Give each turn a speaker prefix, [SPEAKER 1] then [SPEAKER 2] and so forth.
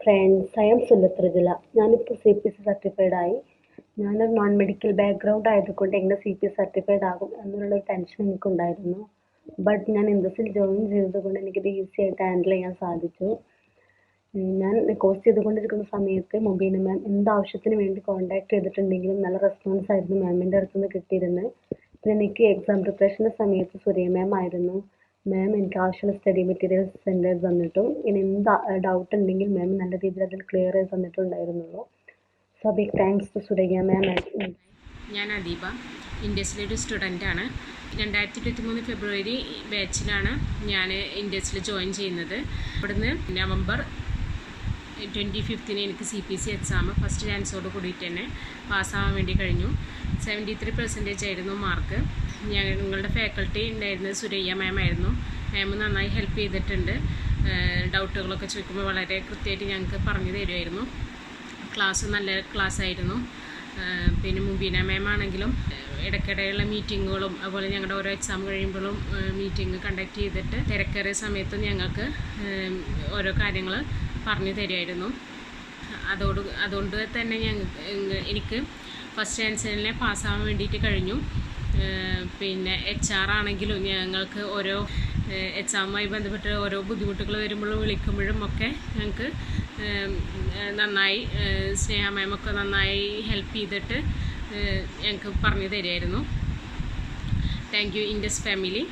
[SPEAKER 1] Friends, I M സുലത്രജില. ഞാനിപ്പോൾ CPC certified ആയി. ഞാനൊരു നോൺ മെഡിക്കൽ ബാക്ക്ഗ്രൗണ്ട് ആയതുകൊണ്ട് എങ്ങനെ CPC സർട്ടിഫൈഡ് ആകും എന്നുള്ളൊരു ടെൻഷൻ എനിക്കുണ്ടായിരുന്നു. ബട്ട് ഞാൻ ഇൻഡസിൽ ജോയിൻ ചെയ്തതുകൊണ്ട് എനിക്കിത് ഈസി ആയിട്ട് ഹാൻഡിൽ ചെയ്യാൻ സാധിച്ചു. ഞാൻ കോഴ്സ് ചെയ്തുകൊണ്ടിരിക്കുന്ന സമയത്ത് മുബീന മാം എന്താവശ്യത്തിന് വേണ്ടി കോൺടാക്ട് ചെയ്തിട്ടുണ്ടെങ്കിലും നല്ല റെസ്പോൺസ് ആയിരുന്നു മാമിൻ്റെ അടുത്ത് നിന്ന് കിട്ടിയിരുന്നത്. പിന്നെ എനിക്ക് എക്സാം പ്രിപ്പറേഷൻ്റെ സമയത്ത് സുരൈ മാം ആയിരുന്നു. മാം എനിക്ക് ആവശ്യമുള്ള സ്റ്റഡി മെറ്റീരിയൽസ് സെൻഡ് ചെയ്ത് തന്നിട്ടും ഇനി എന്ത് ഡൗട്ട് ഉണ്ടെങ്കിൽ മാം നല്ല രീതിയിൽ അതിൽ ക്ലിയർ ചെയ്ത് തന്നിട്ടുണ്ടായിരുന്നുള്ളൂ. So big thanks to Suraiya ma'am.
[SPEAKER 2] ഞാൻ അദീബ, ഇൻഡസിലെ ഒരു സ്റ്റുഡൻ്റാണ്. 2023 ഫെബ്രുവരി ബാച്ചിലാണ് ഞാൻ ഇൻഡസിൽ ജോയിൻ ചെയ്യുന്നത്. ഇവിടുന്ന് നവംബർ 25 എനിക്ക് CPC എക്സാം ഫസ്റ്റ് ചാൻസോട് കൂടിയിട്ട് തന്നെ പാസ്സാവാൻ വേണ്ടി കഴിഞ്ഞു. 73% ആയിരുന്നു മാർക്ക്. ഞങ്ങളുടെ ഫാക്കൽറ്റി ഉണ്ടായിരുന്നത് സുരയ്യ മാം ആയിരുന്നു. മാം നന്നായി ഹെൽപ്പ് ചെയ്തിട്ടുണ്ട്. ഡൗട്ടുകളൊക്കെ ചോദിക്കുമ്പോൾ വളരെ കൃത്യമായിട്ട് ഞങ്ങൾക്ക് പറഞ്ഞു തരുമായിരുന്നു. ക്ലാസ് നല്ല ക്ലാസ് ആയിരുന്നു. പിന്നെ മുബീന മാം ആണെങ്കിലും ഇടയ്ക്കിടെയുള്ള മീറ്റിങ്ങുകളും അതുപോലെ ഞങ്ങളുടെ ഓരോ എക്സാം കഴിയുമ്പോഴും മീറ്റിംഗ് കണ്ടക്ട് ചെയ്തിട്ട് തിരക്കേറിയ സമയത്തും ഞങ്ങൾക്ക് ഓരോ കാര്യങ്ങൾ പറഞ്ഞു തരുമായിരുന്നു. അതുകൊണ്ട് തന്നെ എനിക്ക് ഫസ്റ്റ് ചാൻസിനെ പാസ്സാവാൻ വേണ്ടിയിട്ട് കഴിഞ്ഞു. പിന്നെ HR ആണെങ്കിലും ഞങ്ങൾക്ക് ഓരോ എക്സാമുമായി ബന്ധപ്പെട്ട് ഓരോ ബുദ്ധിമുട്ടുകൾ വരുമ്പോഴും വിളിക്കുമ്പോഴും ഒക്കെ ഞങ്ങൾക്ക് നന്നായി സ്നേഹ മാമൊക്കെ നന്നായി ഹെൽപ്പ് ചെയ്തിട്ട് ഞങ്ങൾക്ക് പറഞ്ഞു തരുമായിരുന്നു. Thank you Indus family.